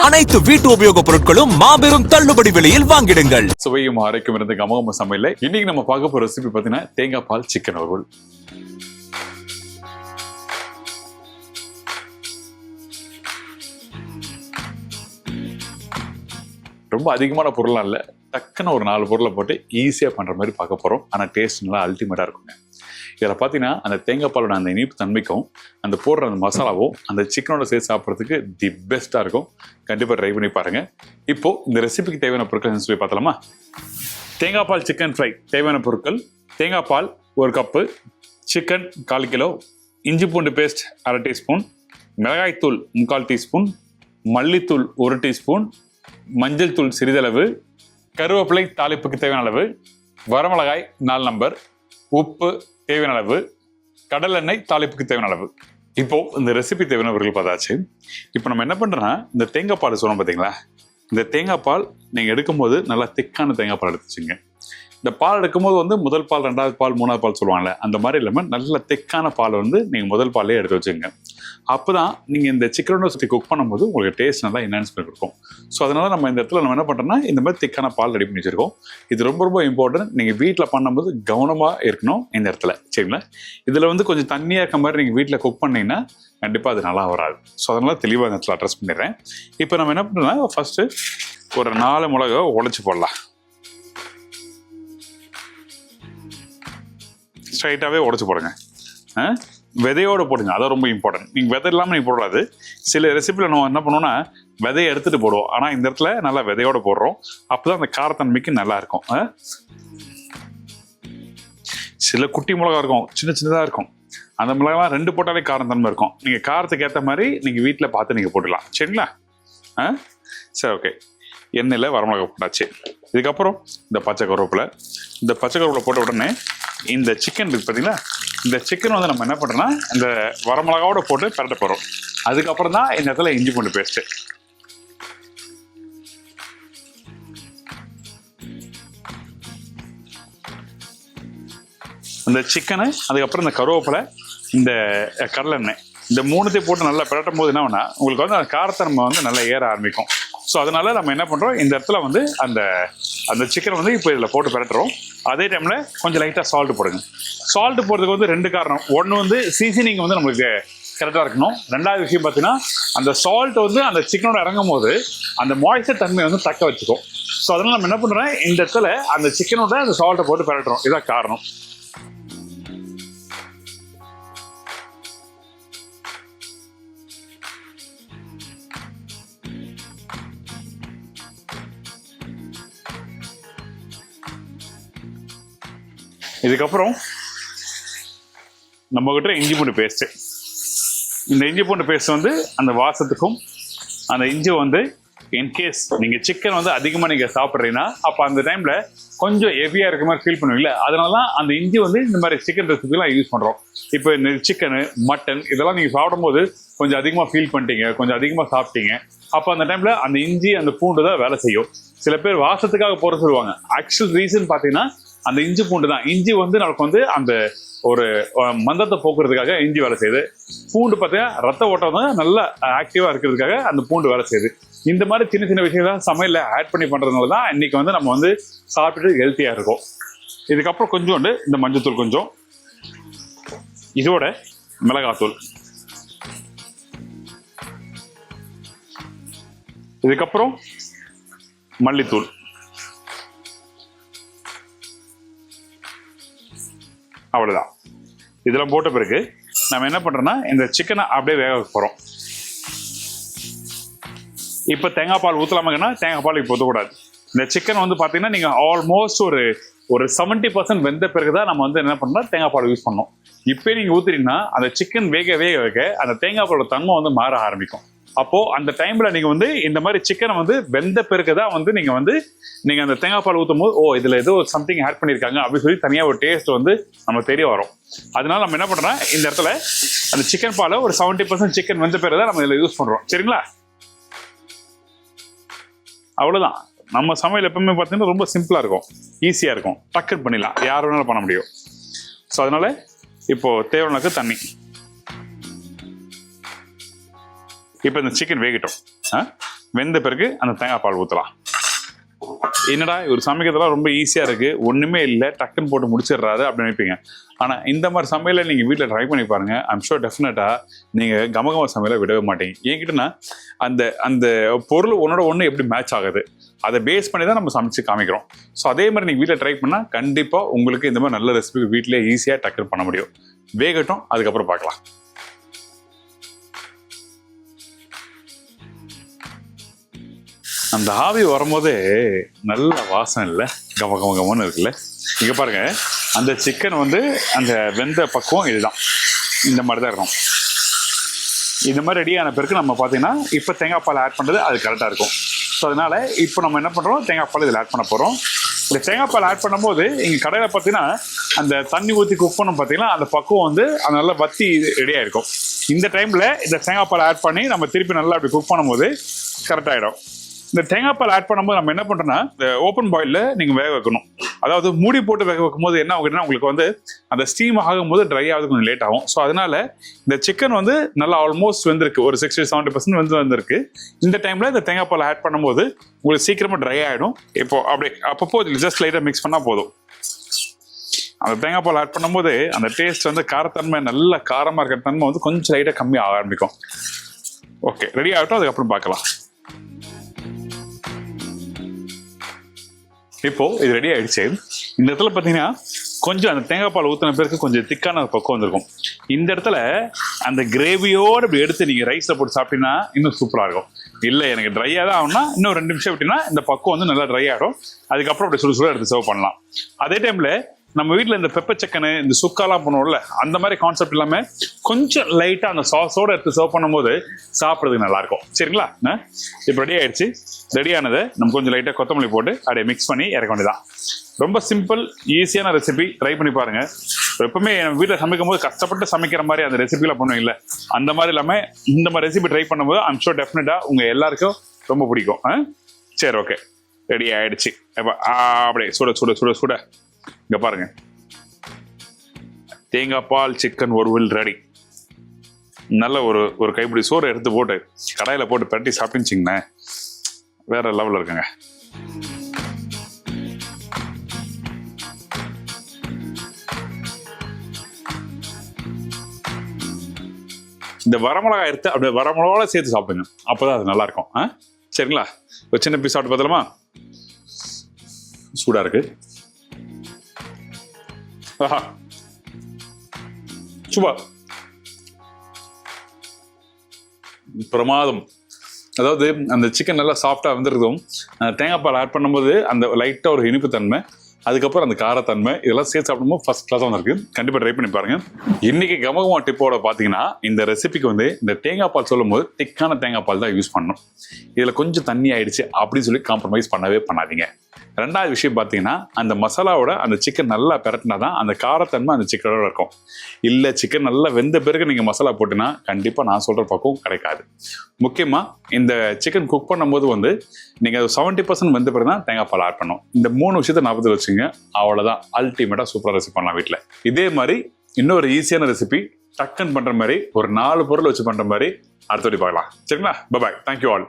அனைத்து வீட்டு உபயோகப் பொருட்களும் மாபெரும் தள்ளுபடி விலையில் வாங்கிடுங்கள். சுவையும் ஆரோக்கியம் இருந்த கமகம சமையல இன்னைக்கு நம்ம பார்க்க போற ரெசிபி பார்த்தீங்கன்னா தேங்காய் பால் சிக்கன் ரோல். ரொம்ப அதிகமான பொருளாக இல்லை, டக்குன்னு ஒரு 4 பொருளை போட்டு ஈஸியாக பண்ணுற மாதிரி பார்க்க போகிறோம். ஆனால் டேஸ்ட் நல்லா அல்டிமேட்டாக இருக்குங்க. இதில் பார்த்தீங்கன்னா அந்த தேங்காய் பாலோட அந்த இனிப்பு தன்மைக்கும் அந்த போடுற அந்த மசாலாவும் அந்த சிக்கனோட சேர்த்து சாப்பிட்றதுக்கு தி பெஸ்ட்டாக இருக்கும். கண்டிப்பாக ட்ரை பண்ணி பாருங்கள். இப்போது இந்த ரெசிபிக்கு தேவையான பொருட்கள் சொல்லி பார்த்தலாமா? தேங்காய் பால் சிக்கன் ஃப்ரை தேவையான பொருட்கள்: தேங்காய் பால் 1 கப்பு, சிக்கன் 1/4 கிலோ, இஞ்சி பூண்டு பேஸ்ட் 1/2 டீஸ்பூன், மிளகாய்த்தூள் 3/4 டீஸ்பூன், மல்லித்தூள் 1 டீஸ்பூன், மஞ்சள் தூள் சிறிதளவு, கருவேப்பிலை தாளிப்புக்கு தேவையான அளவு, வரமிளகாய் 4 நம்பர், உப்பு தேவையான அளவு, கடல் எண்ணெய் தாளிப்புக்கு தேவையான அளவு. இப்போ இந்த ரெசிபி தேவையான பொருட்கள் பார்த்தாச்சு. இப்போ நம்ம என்ன பண்றோம்னா, இந்த தேங்காய் பால் சொல்றோம் பார்த்தீங்களா, இந்த தேங்காய் பால் நீங்க எடுக்கும்போது நல்லா திக்கான தேங்காய் பால் எடுத்துச்சுங்க. இந்த பால் எடுக்கும்போது வந்து முதல் பால், 2வது பால், 3வது பால் சொல்லுவாங்கல்ல, அந்த மாதிரி இல்லாமல் நல்ல திக்கான பால் வந்து நீங்கள் முதல் பாலே எடுத்து வச்சுங்க. அப்போ தான் நீங்கள் இந்த சிக்கனோட சுற்றி குக் பண்ணும்போது உங்களுக்கு டேஸ்ட் நல்லா என்ஹான்ஸ்மெண்ட் இருக்கும். ஸோ அதனால நம்ம இந்த இடத்துல நம்ம என்ன பண்ணுறோம்னா, இந்த மாதிரி திக்கான பால் ரெடி பண்ணி வச்சிருக்கோம். இது ரொம்ப ரொம்ப இம்பார்ட்டன்ட். நீங்கள் வீட்டில் பண்ணும்போது கவனமாக இருக்கணும் இந்த இடத்துல, சரிங்களா? இதில் வந்து கொஞ்சம் தண்ணியாக இருக்க மாதிரி நீங்கள் வீட்டில் குக் பண்ணிங்கன்னா கண்டிப்பாக அது நல்லா வராது. ஸோ அதனால தெளிவாக இந்த இடத்துல அட்ரஸ் பண்ணிடுறேன். இப்போ நம்ம என்ன பண்ணுறோம்னா, ஃபஸ்ட்டு ஒரு 4 மிளகா உடைச்சி போடலாம். ஸ்ட்ரைட்டாகவே உடச்சி போடுங்க. விதையோடு போடுங்க, அதான் ரொம்ப இம்பார்ட்டன்ட். நீங்கள் விதை இல்லாமல் நீங்கள் போடாது. சில ரெசிபியில் நம்ம என்ன பண்ணுவோம்னா விதையை எடுத்துகிட்டு போடுவோம். ஆனால் இந்த இடத்துல நல்லா விதையோடு போடுறோம். அப்போ தான் அந்த காரத்தன்மைக்கு நல்லா இருக்கும். சில குட்டி மிளகா இருக்கும், சின்ன சின்னதாக இருக்கும். அந்த மிளகாலாம் 2 போட்டாலே காரத்தன்மை இருக்கும். நீங்கள் காரத்துக்கு ஏற்ற மாதிரி நீங்கள் வீட்டில் பார்த்து நீங்கள் போட்டுக்கலாம், சரிங்களா? சரி, ஓகே. எண்ணெயில் வரமிளகா போட்டாச்சு. இதுக்கப்புறம் இந்த பச்சை கருவேப்பிலை போட்ட உடனே இந்த சிக்கன் இருக்குது பார்த்தீங்களா, இந்த சிக்கன் வந்து நம்ம என்ன பண்ணுறோம்னா இந்த வரமிளகாவோட போட்டு பரட்ட போகிறோம். அதுக்கப்புறம் தான் இந்த இடத்துல இஞ்சி பூண்டு பேஸ்ட்டு. இந்த சிக்கனு, அதுக்கப்புறம் இந்த கருவேப்பிலை, இந்த கடலெண்ணெய், இந்த 3த்தையும் போட்டு நல்லா பரட்டும் போது என்ன பண்ணால் உங்களுக்கு வந்து அந்த காரத்தன்மை வந்து நல்லா ஏற ஆரம்பிக்கும். ஸோ அதனால நம்ம என்ன பண்ணுறோம், இந்த இடத்துல வந்து அந்த சிக்கனை வந்து இப்போ இதில் போட்டு பரட்டுறோம். அதே டைமில் கொஞ்சம் லைட்டாக சால்ட்டு போடுங்க. சால்ட்டு போடுறதுக்கு வந்து 2 காரணம். ஒன்று வந்து சீசனிங் வந்து நம்மளுக்கு கரெக்டாக இருக்கணும். 2வது விஷயம் பார்த்தீங்கன்னா, அந்த சால்ட் வந்து அந்த சிக்கனோட இறங்கும் போது அந்த மாய்ஸ்சர் தன்மையை வந்து தக்க வச்சுக்கும். ஸோ அதனால் நம்ம என்ன பண்ணுறோம், இந்த இடத்துல அந்த சிக்கனோட அந்த சால்ட்டை போட்டு பரட்டுறோம். இதுதான் காரணம். இதுக்கப்புறம் நம்ம கிட்ட இஞ்சி பூண்டு பேஸ்ட்டு. இந்த இஞ்சி பூண்டு பேஸ்ட் வந்து அந்த வாசத்துக்கும் அந்த இஞ்சி வந்து இன்கேஸ் நீங்கள் சிக்கன் வந்து அதிகமாக நீங்கள் சாப்பிட்றீங்கன்னா அப்போ அந்த டைமில் கொஞ்சம் ஹெவியாக இருக்க மாதிரி ஃபீல் பண்ணுவீங்களே, அதனால தான் அந்த இஞ்சி வந்து இந்த மாதிரி சிக்கன் ரெசிபிலாம் யூஸ் பண்ணுறோம். இப்போ இந்த சிக்கனு, மட்டன் இதெல்லாம் நீங்கள் சாப்பிடும்போது கொஞ்சம் அதிகமாக ஃபீல் பண்ணிட்டீங்க, கொஞ்சம் அதிகமாக சாப்பிட்டீங்க, அப்போ அந்த டைமில் அந்த இஞ்சி அந்த பூண்டு தான் வேலை செய்யும். சில பேர் வாசத்துக்காக போட சொல்லுவாங்க. ஆக்சுவல் ரீசன் பார்த்தீங்கன்னா அந்த இஞ்சி பூண்டு தான். இஞ்சி வந்து நமக்கு வந்து அந்த ஒரு மந்தத்தை போக்குறதுக்காக இஞ்சி வேலை செய்யுது. பூண்டு பார்த்தீங்கன்னா ரத்த ஓட்டம் தான் நல்லா ஆக்டிவாக இருக்கிறதுக்காக அந்த பூண்டு வேலை செய்யுது. இந்த மாதிரி சின்ன சின்ன விஷயம் சமையலில் ஆட் பண்ணி பண்ணுறதுனால தான் இன்னைக்கு வந்து நம்ம வந்து சாப்பிட்டு ஹெல்த்தியாக இருக்கும். இதுக்கப்புறம் கொஞ்சோண்டு இந்த மஞ்சத்தூள், கொஞ்சம் இதோட மிளகாத்தூள், இதுக்கப்புறம் மல்லித்தூள், அவ்வளோதான். இதெல்லாம் போட்ட பிறகு நம்ம என்ன பண்ணுறோம்னா இந்த சிக்கனை அப்படியே வேக வைக்க போகிறோம். இப்போ தேங்காய் பால் ஊற்றலாமாங்கன்னா தேங்காய் பால் இப்போ ஊற்றக்கூடாது. இந்த சிக்கன் வந்து பார்த்தீங்கன்னா நீங்கள் ஆல்மோஸ்ட் ஒரு 70% வெந்த பிறகு தான் நம்ம வந்து என்ன பண்ணோம்னா தேங்காய் பால் யூஸ் பண்ணோம். இப்போ நீங்கள் ஊற்றுறீங்கன்னா அந்த சிக்கன் வேக அந்த தேங்காய் பாலோட தன்மை வந்து மாற ஆரம்பிக்கும். அப்போது அந்த டைமில் நீங்கள் வந்து இந்த மாதிரி சிக்கனை வந்து வெந்த பிறகு தான் வந்து நீங்கள் அந்த தேங்காய் பால் ஊற்றும் போது இதில் ஏதோ சம்திங் ஆட் பண்ணியிருக்காங்க அப்படின்னு சொல்லி தனியாக ஒரு டேஸ்ட் வந்து நமக்கு தெரிய வரும். அதனால நம்ம என்ன பண்ணுறோம்னா இந்த இடத்துல அந்த சிக்கன் பாலை ஒரு 70% சிக்கன் வெந்த பிறகு தான் நம்ம இதில் யூஸ் பண்ணுறோம், சரிங்களா? அவ்வளோதான். நம்ம சமையல் எப்பவுமே பார்த்தீங்கன்னா ரொம்ப சிம்பிளாக இருக்கும், ஈஸியாக இருக்கும், டக்குன்னு பண்ணிடலாம், யார் வேணாலும் பண்ண முடியும். ஸோ அதனால் இப்போது தேவையானக்கு தண்ணி இப்போ இந்த சிக்கன் வேகட்டும். வெந்த பிறகு அந்த தேங்காய் பால் ஊற்றலாம். என்னடா ஒரு சமைக்கிறதுலாம் ரொம்ப ஈஸியாக இருக்குது, ஒன்றுமே இல்லை, டக்குன்னு போட்டு முடிச்சிடுறாரு அப்படின்னு நினைப்பீங்க. ஆனால் இந்த மாதிரி சமையலை நீங்கள் வீட்டில் ட்ரை பண்ணி பாருங்கள். ஐம் ஷூர் டெஃபினட்டாக நீங்கள் கமகம சமையலை விடவே மாட்டீங்க. ஏன்கிட்டனா அந்த அந்த பொருள் ஒன்னோட ஒன்று எப்படி மேட்ச் ஆகுது அதை பேஸ் பண்ணி தான் நம்ம சமைச்சு காமிக்கிறோம். ஸோ அதே மாதிரி நீங்கள் வீட்டில் ட்ரை பண்ணால் கண்டிப்பாக உங்களுக்கு இந்த மாதிரி நல்ல ரெசிபி வீட்டிலே ஈஸியாக டக்குன்னு பண்ண முடியும். வேகட்டும், அதுக்கப்புறம் பார்க்கலாம். அந்த ஆவி வரும்போதே நல்ல வாசம் இல்லை, கம கம கமன்னு இருக்குல்ல. இங்கே பாருங்க, அந்த சிக்கன் வந்து அந்த வெந்த பக்குவம் இதுதான், இந்த மாதிரி தான் இருக்கும். இந்த மாதிரி ரெடியான பிறகு நம்ம பார்த்தீங்கன்னா இப்போ தேங்காய் பால் ஆட் பண்ணுறது அது கரெக்டாக இருக்கும். ஸோ அதனால இப்போ நம்ம என்ன பண்ணுறோம், தேங்காய் பால் இதில் ஆட் பண்ண போகிறோம். இந்த தேங்காய் பால் ஆட் பண்ணும்போது இங்கே கடையில் பார்த்தீங்கன்னா அந்த தண்ணி ஊற்றி குக் பண்ணோம் பார்த்தீங்கன்னா அந்த பக்குவம் வந்து அது நல்லா வத்தி ரெடியாக இருக்கும். இந்த டைமில் இந்த தேங்காய் பால் ஆட் பண்ணி நம்ம திருப்பி நல்லா அப்படி குக் பண்ணும்போது கரெக்டாகிடும். இந்த தேங்காய் பால் ஆட் பண்ணும்போது நம்ம என்ன பண்ணுறோம்னா, இந்த ஓப்பன் பாயிலில் நீங்கள் வேக வைக்கணும். அதாவது மூடி போட்டு வேக வைக்கும்போது என்ன ஆகுதுன்னா உங்களுக்கு வந்து அந்த ஸ்டீம் ஆகும்போது ட்ரை ஆகுது, கொஞ்சம் லேட் ஆகும். ஸோ அதனால இந்த சிக்கன் வந்து நல்லா ஆல்மோஸ்ட் வெந்திருக்கு, ஒரு 60-70% வந்திருக்கு. இந்த டைமில் இந்த தேங்காய் பால் ஆட் பண்ணும்போது உங்களுக்கு சீக்கிரமாக ட்ரை ஆகிடும். இப்போ அப்படி அப்பப்போ ஜஸ்ட் லைட்டாக மிக்ஸ் பண்ணால் போதும். அந்த தேங்காய் பால் ஆட் பண்ணும்போது அந்த டேஸ்ட் வந்து காரத்தன்மை, நல்ல காரமாக இருக்கிற தன்மை வந்து கொஞ்சம் லைட்டாக கம்மியாக ஆரம்பிக்கும். ஓகே, ரெடி ஆகட்டும், அதுக்கப்புறம் பார்க்கலாம். இப்போ இது ரெடி ஆயிடுச்சு. இந்த இடத்துல பார்த்தீங்கன்னா கொஞ்சம் அந்த தேங்காய் பால் ஊற்றின பிறகு கொஞ்சம் திக்கான பக்கம் வந்திருக்கும். இந்த இடத்துல அந்த கிரேவியோடு இப்படி எடுத்து நீங்கள் ரைஸில் போட்டு சாப்பிட்டீங்கன்னா இன்னும் சூப்பராக இருக்கும். இல்லை எனக்கு ட்ரையாக தான் ஆகும்னா இன்னும் 2 நிமிஷம் விட்டீங்கன்னா இந்த பக்கம் வந்து நல்லா ட்ரை ஆகிடும். அதுக்கப்புறம் அப்படி சுடு எடுத்து சர்வ் பண்ணலாம். அதே டைமில் நம்ம வீட்டில் இந்த பெப்பர் சிக்கனு, இந்த சுக்காலாம் பண்ணுவோம்ல, அந்த மாதிரி கான்செப்ட் இல்லாமல் கொஞ்சம் லைட்டாக அந்த சாஸோடு எடுத்து சர்வ் பண்ணும்போது சாப்பிட்றதுக்கு நல்லாயிருக்கும். சரிங்களா? இப்போ ரெடி ஆகிடுச்சு. ரெடியானதை நம்ம கொஞ்சம் லைட்டாக கொத்தமல்லி போட்டு அப்படியே மிக்ஸ் பண்ணி இறக்க வேண்டியதான். ரொம்ப சிம்பிள், ஈஸியான ரெசிபி. ட்ரை பண்ணி பாருங்கள். எப்பவுமே நம்ம வீட்டில் சமைக்கும் போது கஷ்டப்பட்டு சமைக்கிற மாதிரி அந்த ரெசிபிலாம் பண்ணுவீங்களே, அந்த மாதிரி இல்லாமல் இந்த மாதிரி ரெசிபி ட்ரை பண்ணும்போது ஐம் ஷூர் டெஃபினட்டாக உங்கள் எல்லாருக்கும் ரொம்ப பிடிக்கும். சரி, ஓகே, ரெடி ஆகிடுச்சு. இப்போ அப்படியே சுட சுட சுட சுட இங்கே பாருங்க, தேங்காய் பால் சிக்கன் வறுவல் ரெடி. நல்ல ஒரு கைப்பிடி சோறு எடுத்து போட்டு கடாயில் போட்டு பரட்டி சாப்பிட்டுச்சிங்கண்ணே, வேற லெவலில் இருக்குங்க. இந்த வரமிளகாய் எடுத்து அப்படியே வரமிளகாவோட சேர்த்து சாப்பிடுங்க, அப்போதான் அது நல்லா இருக்கும். சரிங்களா? ஒரு சின்ன பீஸ் சாப்பிட்டு பார்த்தலாமா? சூடாக இருக்கு. ஆஹா, சூப்பர், பிரமாதம். அதாவது அந்த சிக்கன் நல்லா சாஃப்டாக வந்துருக்கும். அந்த தேங்காய் பால் ஆட் பண்ணும்போது அந்த லைட்டாக ஒரு இனிப்பு தன்மை, அதுக்கப்புறம் அந்த காரத்தன்மை, இதெல்லாம் சேர்த்து சாப்பிடும்போது ஃபர்ஸ்ட் கிளாஸாக வந்திருக்கு. கண்டிப்பாக ட்ரை பண்ணி பாருங்க. இன்னைக்கு கமகமா டிப்போட பார்த்தீங்கன்னா இந்த ரெசிபிக்கு வந்து இந்த தேங்காய் பால் சொல்லும் போது திக்கான தேங்காய் பால் தான் யூஸ் பண்ணணும். இதில் கொஞ்சம் தண்ணி ஆயிடுச்சு அப்படின்னு சொல்லி காம்ப்ரமைஸ் பண்ணவே பண்ணாதீங்க. ரெண்டாவது விஷயம் பார்த்தீங்கன்னா அந்த மசாலாவோட அந்த சிக்கன் நல்லா பிரட்டினா தான் அந்த காரத்தன்மை அந்த சிக்கனோட இருக்கும். இல்லை சிக்கன் நல்லா வெந்த பிறகு நீங்கள் மசாலா போட்டுன்னா கண்டிப்பாக நான் சொல்கிற பக்கம் கிடைக்காது. முக்கியமாக இந்த சிக்கன் குக் பண்ணும்போது வந்து நீங்கள் 70% வெந்த பிறகு தான் தேங்காய் பால் ஆட் பண்ணணும். இந்த 3 விஷயத்தை ஞாபகத்தில் வச்சுங்க, அவ்வளோதான். அல்டிமேட்டாக சூப்பராக ரெசிபி பண்ணலாம் வீட்டில். இதே மாதிரி இன்னொரு ஈஸியான ரெசிபி டக்குன்னு பண்ணுற மாதிரி ஒரு 4 பொருள் வச்சு பண்ணுற மாதிரி அடுத்தபடி பார்க்கலாம். சரிங்களா? பாய், தேங்க்யூ ஆல்.